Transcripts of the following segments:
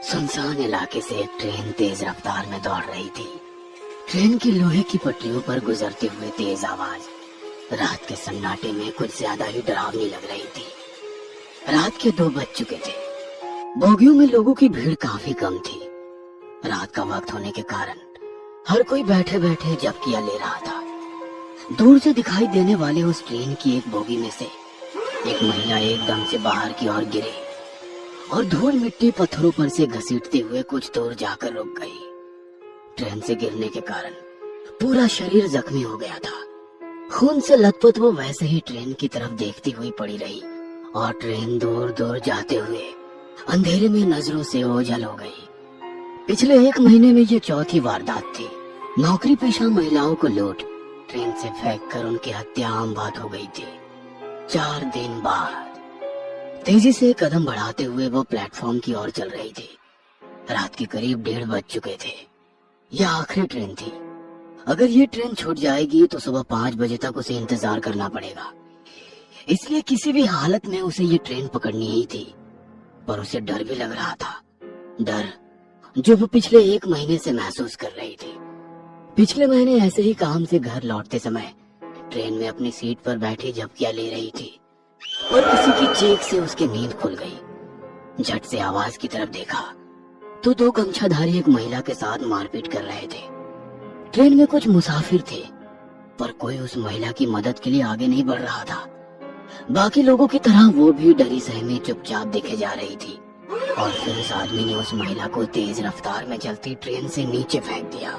सुनसान इलाके से एक ट्रेन तेज रफ्तार में दौड़ रही थी। ट्रेन की लोहे की पटरियों पर गुजरते हुए तेज आवाज रात के सन्नाटे में कुछ ज्यादा ही डरावनी लग रही थी। रात के 2 बज चुके थे। बोगियों में लोगों की भीड़ काफी कम थी। रात का वक्त होने के कारण हर कोई बैठे बैठे झपकियां ले रहा था। दूर से दिखाई देने वाले उस ट्रेन की एक बोगी में से एक महिला एकदम से बाहर की ओर गिरी और धूल मिट्टी पत्थरों पर से घसीटते हुए कुछ दूर जाकर रुक गई। ट्रेन से गिरने के कारण पूरा शरीर जख्मी हो गया था। खून से लथपथ वो वैसे ही ट्रेन की तरफ देखती हुई पड़ी रही और ट्रेन दूर दूर जाते हुए अंधेरे में नजरों से ओझल हो गई। पिछले 1 महीने में ये चौथी वारदात थी। नौकरी पेशा महिलाओं को लूट ट्रेन से फेंककर उनकी हत्या आम बात हो गई थी। 4 दिन बाद तेजी से कदम बढ़ाते हुए वो प्लेटफॉर्म की ओर चल रही थी। रात के करीब 1:30 बज चुके थे। यह आखिरी ट्रेन थी। अगर ये ट्रेन छूट जाएगी तो सुबह 5 बजे तक उसे इंतजार करना पड़ेगा। इसलिए किसी भी हालत में उसे ये ट्रेन पकड़नी ही थी। पर उसे डर भी लग रहा था, डर जो वो पिछले 1 महीने से महसूस कर रही थी। पिछले महीने ऐसे ही काम से घर लौटते समय ट्रेन में अपनी सीट पर बैठी झपकियां ले रही थी और किसी की चीख से उसकी नींद खुल गई। झट से आवाज की तरफ देखा तो 2 गमछाधारी एक महिला के साथ मारपीट कर रहे थे। ट्रेन में कुछ मुसाफिर थे पर कोई उस महिला की मदद के लिए आगे नहीं बढ़ रहा था। बाकी लोगों की तरह वो भी डरी सहमी चुपचाप देखे जा रही थी। और फिर उस आदमी ने उस महिला को तेज रफ्तार में चलती ट्रेन से नीचे फेंक दिया।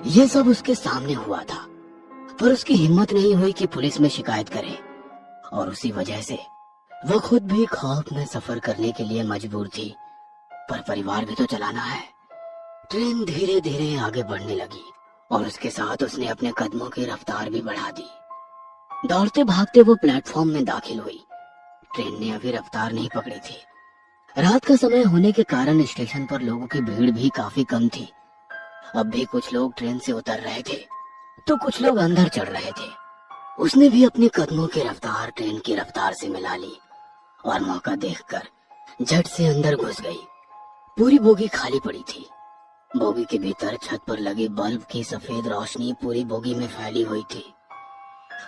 ये सब उसके सामने हुआ था पर उसकी हिम्मत नहीं हुई कि पुलिस में शिकायत करे और उसी वजह से वो खुद भी खौफ में सफर करने के लिए मजबूर थी। पर परिवार भी तो चलाना है। ट्रेन धीरे धीरे आगे बढ़ने लगी और उसके साथ उसने अपने कदमों की रफ्तार भी बढ़ा दी। दौड़ते भागते वो प्लेटफॉर्म में दाखिल हुई। ट्रेन ने अभी रफ्तार नहीं पकड़ी थी। रात का समय होने के कारण स्टेशन पर लोगों की भीड़ भी काफी कम थी। अब भी कुछ लोग ट्रेन से उतर रहे थे तो कुछ लोग अंदर चढ़ रहे थे। उसने भी अपने कदमों की रफ्तार ट्रेन की रफ्तार से मिला ली और मौका देखकर झट से अंदर घुस गई। पूरी बोगी खाली पड़ी थी। बोगी के भीतर छत पर लगे बल्ब की सफेद रोशनी पूरी बोगी में फैली हुई थी।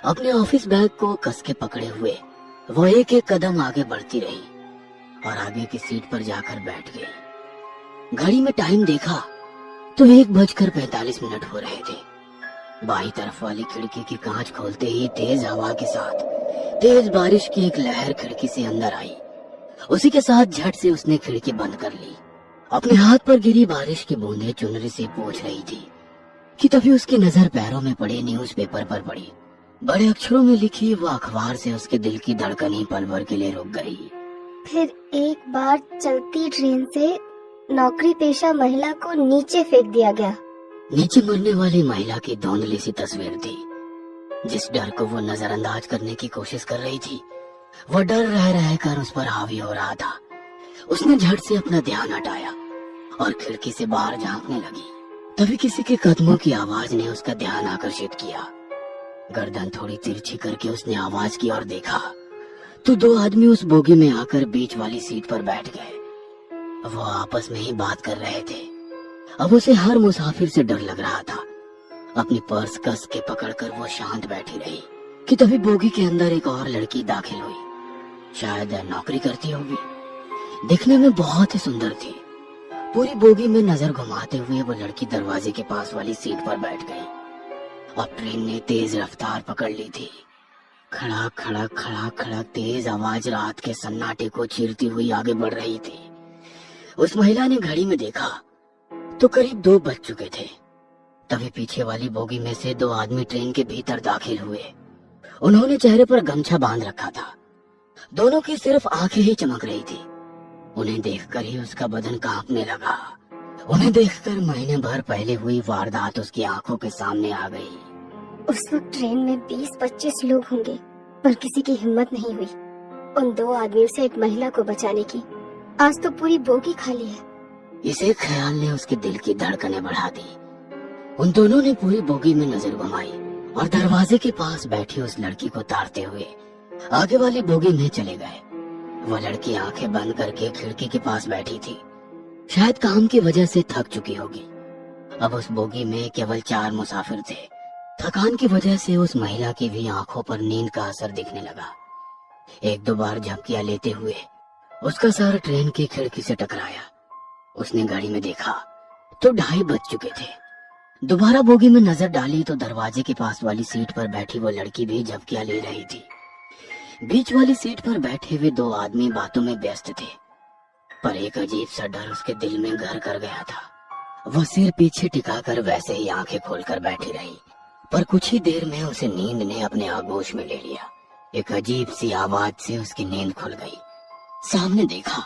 अपने ऑफिस बैग को कस के पकड़े हुए वो एक कदम आगे बढ़ती रही और आगे की सीट पर जाकर बैठ गई। घड़ी में टाइम देखा तो 1:45 हो रहे थे। बाई तरफ वाली खिड़की की कांच खोलते ही तेज हवा के साथ तेज बारिश की एक लहर खिड़की से अंदर आई। उसी के साथ झट से उसने खिड़की बंद कर ली। अपने हाथ पर गिरी बारिश की बूंदें चुनरी से पोंछ रही थी कि तभी उसकी नजर पैरों में पड़े न्यूज़पेपर पर पड़ी। बड़े अक्षरों में लिखी वो अखबार से उसके दिल की धड़कन ही पल भर के लिए रुक गई। फिर एक बार चलती ट्रेन से नौकरी पेशा महिला को नीचे फेंक दिया गया। नीचे मरने वाली महिला की धुंधली सी तस्वीर थी। जिस डर को वो नजरअंदाज करने की कोशिश कर रही थी वो डर रह रहकर उस पर हावी हो रहा था। उसने झट से अपना ध्यान हटाया और खिड़की से बाहर झांकने लगी। तभी किसी के कदमों की आवाज ने उसका ध्यान आकर्षित किया। गर्दन थोड़ी तिरछी करके उसने आवाज की ओर देखा तो 2 आदमी उस बोगी में आकर बीच वाली सीट पर बैठ गए। वो आपस में ही बात कर रहे थे। अब उसे हर मुसाफिर से डर लग रहा था। अपनी पर्स कस के पकड़कर वो शांत बैठी रही कि तभी बोगी के अंदर एक और लड़की दाखिल हुई। शायद नौकरी करती होगी। दिखने में बहुत ही सुंदर थी। पूरी बोगी में नजर घुमाते हुए वो लड़की दरवाजे के पास वाली सीट पर बैठ गई। अब ट्रेन ने तेज रफ्तार पकड़ ली थी। खड़क खड़क खड़क खड़क तेज आवाज रात के सन्नाटे को चीरती हुई आगे बढ़ रही थी। उस महिला ने घड़ी में देखा तो करीब 2 बज चुके थे। तभी पीछे वाली बोगी में से 2 आदमी ट्रेन के भीतर दाखिल हुए। उन्होंने चेहरे पर गमछा बांध रखा था। दोनों की सिर्फ आंखें ही चमक रही थी। उन्हें देखकर ही उसका बदन कांपने लगा। उन्हें देखकर महीने भर पहले हुई वारदात उसकी आंखों के सामने आ गई। उस वक्त ट्रेन में 20-25 लोग होंगे पर किसी की हिम्मत नहीं हुई उन 2 आदमियों से एक महिला को बचाने की। आज तो पूरी बोगी खाली है। इसे ख्याल ने उसके दिल की धड़कनें बढ़ा दी। उन दोनों ने पूरी बोगी में नजर घुमाई और दरवाजे के पास बैठी उस लड़की को तारते हुए आगे वाली बोगी में चले गए। वह लड़की आंखें बंद करके खिड़की के पास बैठी थी। शायद काम की वजह से थक चुकी होगी। अब उस बोगी में केवल 4 मुसाफिर थे। थकान की वजह से उस महिला की भी आंखों पर नींद का असर दिखने लगा। 1-2 बार झपकियां लेते हुए उसका सर ट्रेन की खिड़की से टकराया। उसने घड़ी में देखा तो 2:30 बज चुके थे। दोबारा बोगी में नजर डाली तो दरवाजे के पास वाली सीट पर बैठी वो लड़की भी झपकियां ले रही थी। बीच वाली सीट पर बैठे हुए 2 आदमी बातों में व्यस्त थे, पर एक अजीब सा डर उसके दिल में घर कर गया था। वह सिर पीछे टिकाकर वैसे ही आंखें खोलकर बैठी रही, पर कुछ ही देर में उसे नींद ने अपने आगोश में ले लिया। एक अजीब सी आवाज से उसकी नींद खुल गई। सामने देखा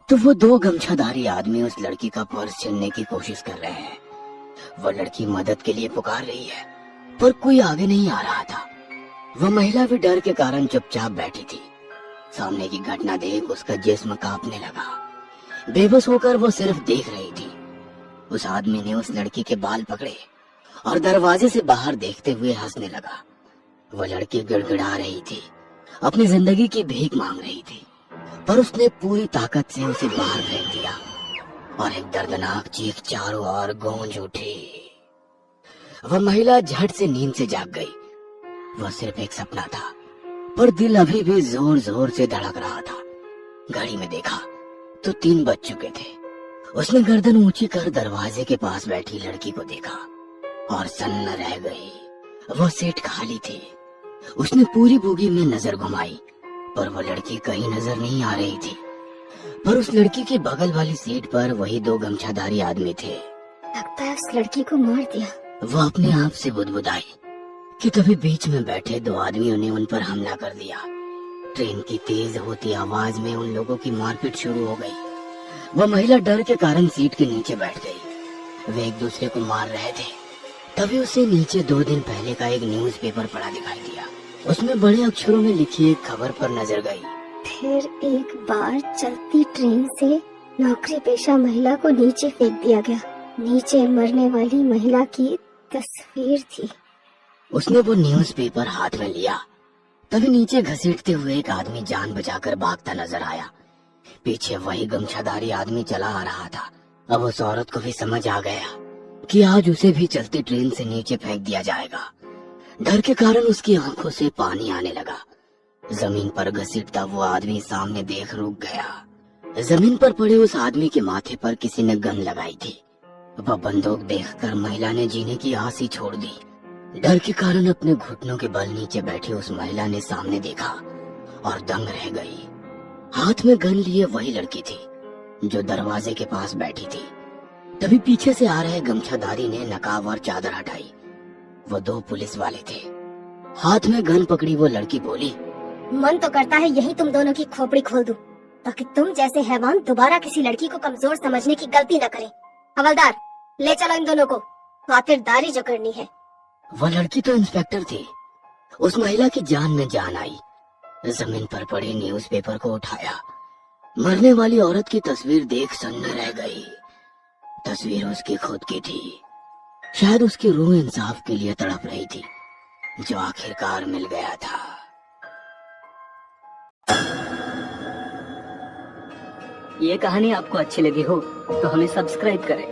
तो वो 2 गमछाधारी आदमी उस लड़की का पर्स छीनने की कोशिश कर रहे हैं। वह लड़की मदद के लिए पुकार रही है, पर कोई आगे नहीं आ रहा था। वह महिला भी डर के कारण चुपचाप बैठी थी। सामने की घटना देख उसका जिस्म कांपने लगा। बेबस होकर वो सिर्फ देख रही थी। उस आदमी ने उस लड़की के बाल पकड़े और दरवाजे से बाहर देखते हुए हंसने लगा। वो लड़की गिड़गिड़ा रही थी, अपनी जिंदगी की भीख मांग रही थी, पर उसने पूरी ताकत से उसे बाहर फेंक दिया और एक दर्दनाक चीख चारों ओर गूंज उठी। वह महिला झट से नींद से जाग गई। वह सिर्फ एक सपना था, पर दिल अभी भी जोर जोर से धड़क रहा था। घड़ी में देखा तो 3 बज चुके थे। उसने गर्दन ऊंची कर दरवाजे के पास बैठी लड़की को देखा और सन्न रह गई। वो सीट खाली थी। उसने पूरी बोगी में नजर घुमाई, पर वो लड़की कहीं नजर नहीं आ रही थी। पर उस लड़की के बगल वाली सीट पर वही 2 गमछाधारी आदमी थे। लगता है उस लड़की को मार दिया। वो अपने आप से बुदबुदाई कि तभी बीच में बैठे 2 आदमियों ने उन पर हमला कर दिया। ट्रेन की तेज होती आवाज में उन लोगों की मारपीट शुरू हो गई। वह महिला डर के कारण सीट के नीचे बैठ गई। वे एक दूसरे को मार रहे थे। तभी उसे नीचे 2 दिन पहले का एक न्यूज़पेपर पड़ा दिखाई दिया। उसमें बड़े अक्षरों में लिखी एक खबर पर नजर गई। फिर एक बार चलती ट्रेन से नौकरी पेशा महिला को नीचे फेंक दिया गया। नीचे मरने वाली महिला की तस्वीर थी। उसने वो न्यूज़पेपर हाथ में लिया। तभी नीचे घसीटते हुए एक आदमी जान बचाकर भागता नजर आया। पीछे वही गमछाधारी आदमी चला आ रहा था। अब उस औरत को भी समझ आ गया कि आज उसे भी चलती ट्रेन से नीचे फेंक दिया जाएगा। डर के कारण उसकी आंखों से पानी आने लगा। जमीन पर घसीटता वो आदमी सामने देख रुक गया। जमीन पर पड़े उस आदमी के माथे पर किसी ने गन लगाई थी। वह बंदूक देखकर महिला ने जीने की आस ही छोड़ दी। डर के कारण अपने घुटनों के बल नीचे बैठी उस महिला ने सामने देखा और दंग रह गई। हाथ में गन लिए वही लड़की थी जो दरवाजे के पास बैठी थी। तभी पीछे से आ रहे गमछाधारी ने नकाब और चादर हटाई। वो 2 पुलिस वाले थे। हाथ में गन पकड़ी वो लड़की बोली, मन तो करता है यही तुम दोनों की खोपड़ी खोल दूं, ताकि तुम जैसे हैवान दोबारा किसी लड़की को कमजोर समझने की गलती न करें। हवलदार, ले चलो इन दोनों को, खातिरदारी जो करनी है। वह लड़की तो इंस्पेक्टर थी। उस महिला की जान में जान आई। जमीन पर पड़े न्यूज़पेपर को उठाया। मरने वाली औरत की तस्वीर देख सन्न रह गई। तस्वीर उसकी खुद की थी। शायद उसकी रूह इंसाफ के लिए तड़प रही थी, जो आखिरकार मिल गया था। ये कहानी आपको अच्छी लगी हो तो हमें सब्सक्राइब करें।